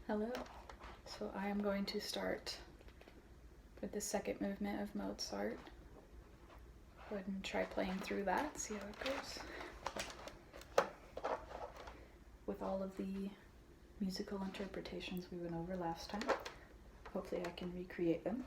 Hello. So I am going to start with the second movement of Mozart. Go ahead and try playing through that, see how it goes. With all of the musical interpretations we went over last time. Hopefully I can recreate them.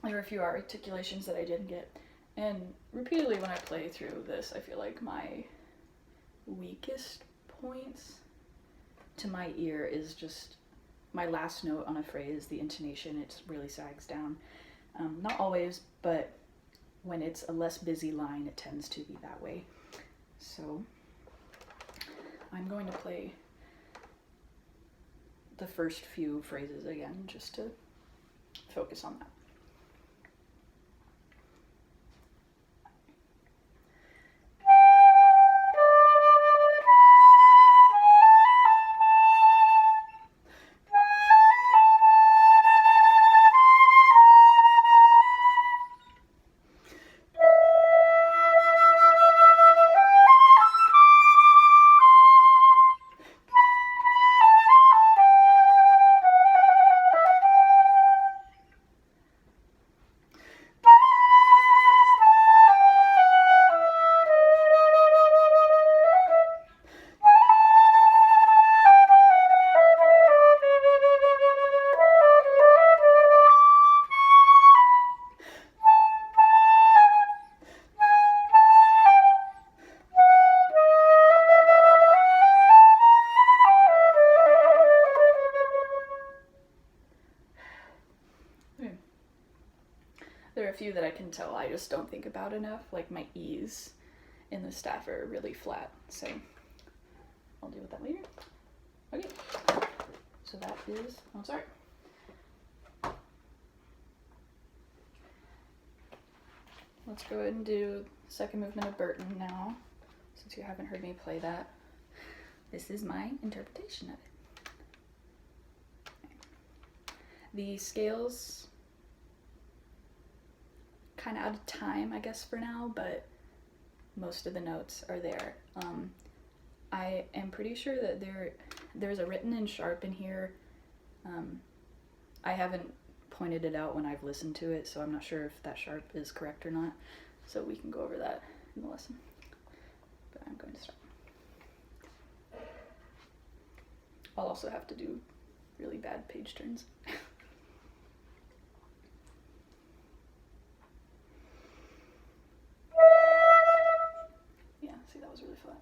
There were a few articulations that I didn't get. And repeatedly when I play through this, I feel like my weakest points to my ear is just my last note on a phrase, the intonation, it really sags down. Not always, but when it's a less busy line, it tends to be that way. So I'm going to play the first few phrases again, just to focus on that. There are a few that I can tell I just don't think about enough, like my E's in the staff are really flat, so I'll deal with that later. Okay, so that is Mozart. Let's go ahead and do the second movement of Burton now, since you haven't heard me play that. This is my interpretation of it. The scales kind of out of time, I guess, for now, but most of the notes are there. I am pretty sure that there's a written in sharp in here. I haven't pointed it out when I've listened to it, so I'm not sure if that sharp is correct or not, so we can go over that in the lesson. But I'm going to start. I'll also have to do really bad page turns. Yeah, see, that was really flat.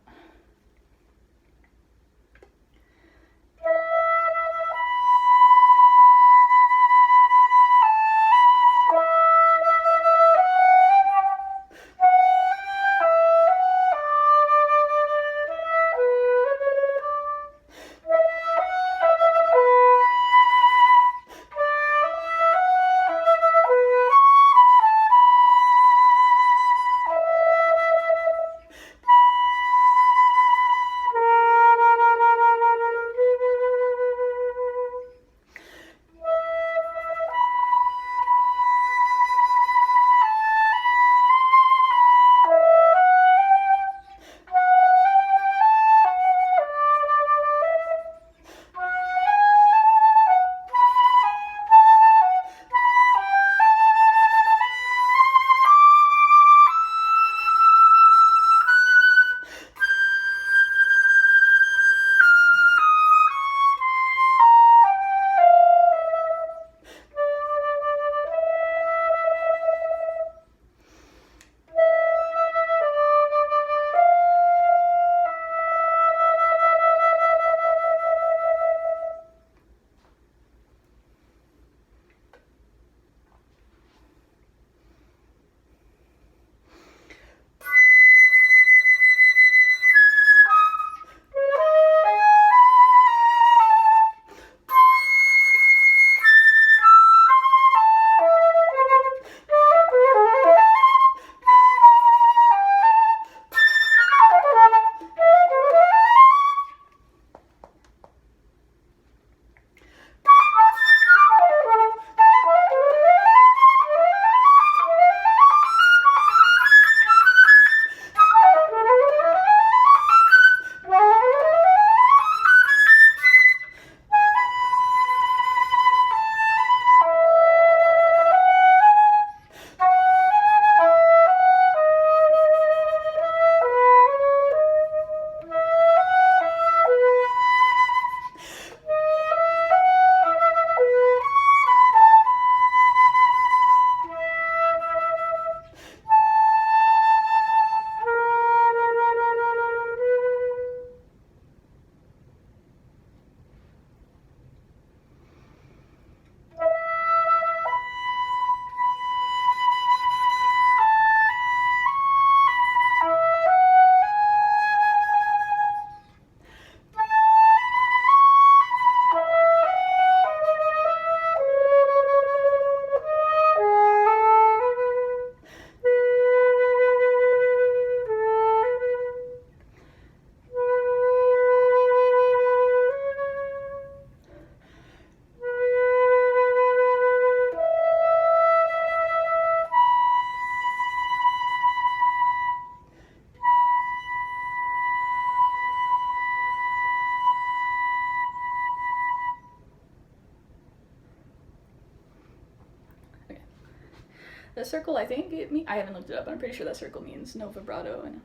The circle, I think, I haven't looked it up, but I'm pretty sure that circle means no vibrato, and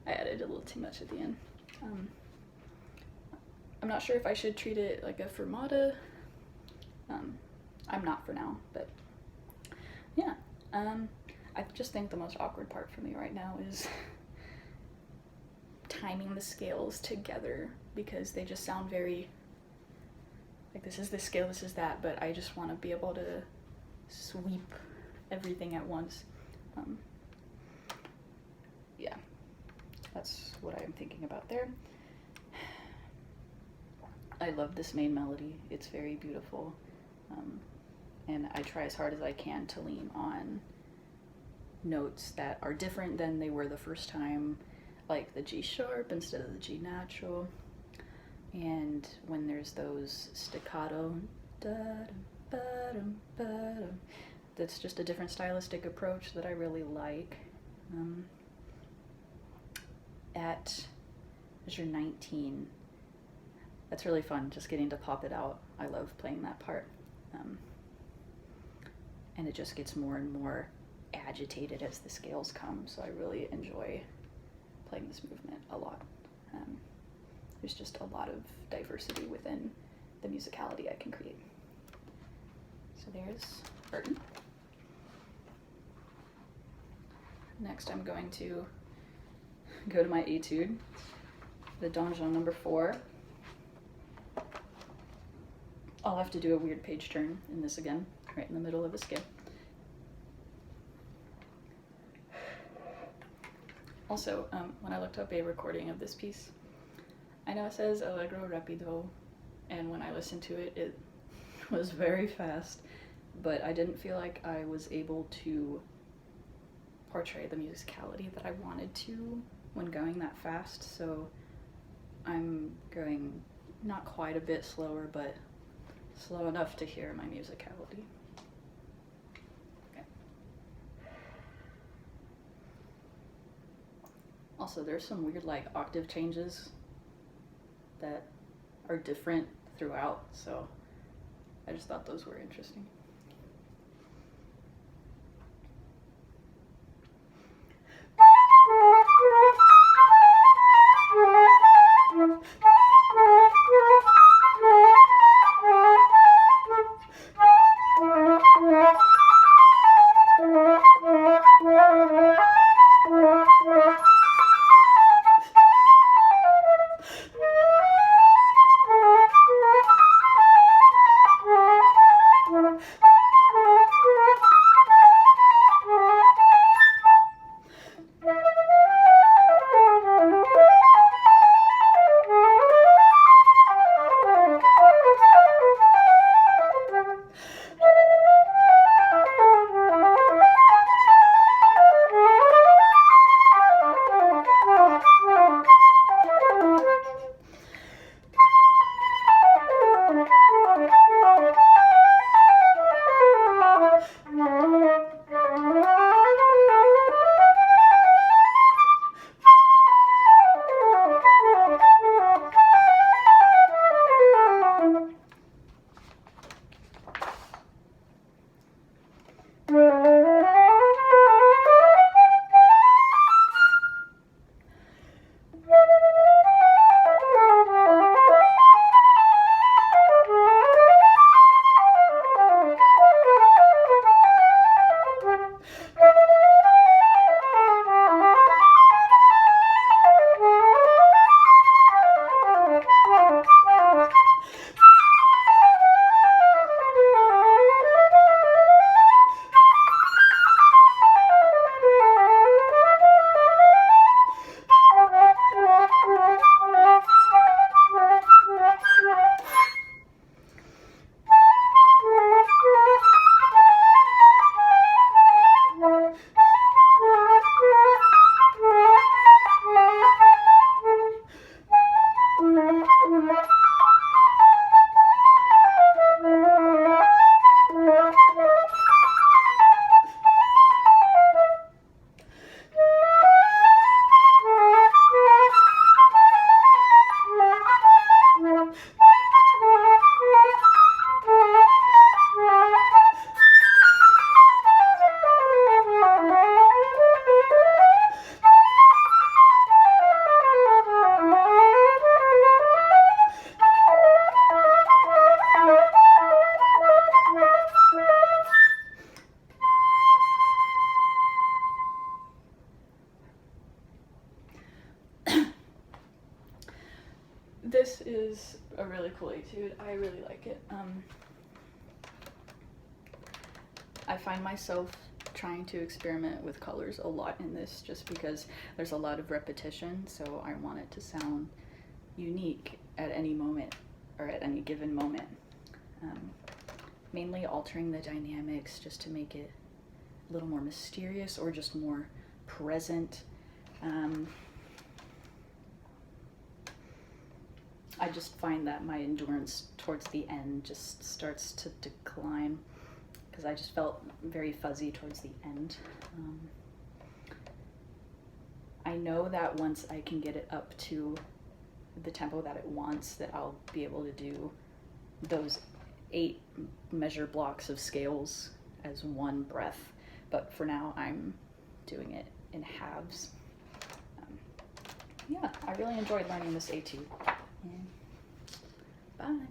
I added a little too much at the end. I'm not sure if I should treat it like a fermata. I'm not for now, but yeah. I just think the most awkward part for me right now is timing the scales together, because they just sound very, like, this is this scale, this is that, but I just want to be able to sweep everything at once. Yeah, that's what I'm thinking about there. I love this main melody. It's very beautiful. And I try as hard as I can to lean on notes that are different than they were the first time, like the G sharp instead of the G natural. And when there's those staccato, that's just a different stylistic approach that I really like. At measure 19, that's really fun, just getting to pop it out. I love playing that part. And it just gets more and more agitated as the scales come, so I really enjoy playing this movement a lot. There's just a lot of diversity within the musicality I can create. So there's Burton. Next I'm going to go to my Etude, the Donjon number 4. I'll have to do a weird page turn in this again, right in the middle of a scale. Also, when I looked up a recording of this piece, I know it says Allegro Rapido, and when I listened to it, it was very fast, but I didn't feel like I was able to portray the musicality that I wanted to when going that fast, so I'm going not quite a bit slower, but slow enough to hear my musicality. Okay. Also, there's some weird like octave changes that are different throughout, so I just thought those were interesting. This is a really cool etude. I really like it. I find myself trying to experiment with colors a lot in this just because there's a lot of repetition, so I want it to sound unique at any moment or at any given moment. Mainly altering the dynamics just to make it a little more mysterious or just more present. I just find that my endurance towards the end just starts to decline because I just felt very fuzzy towards the end. I know that once I can get it up to the tempo that it wants, that I'll be able to do those 8 measure blocks of scales as one breath, but for now I'm doing it in halves. Yeah, I really enjoyed learning this etude. And bye.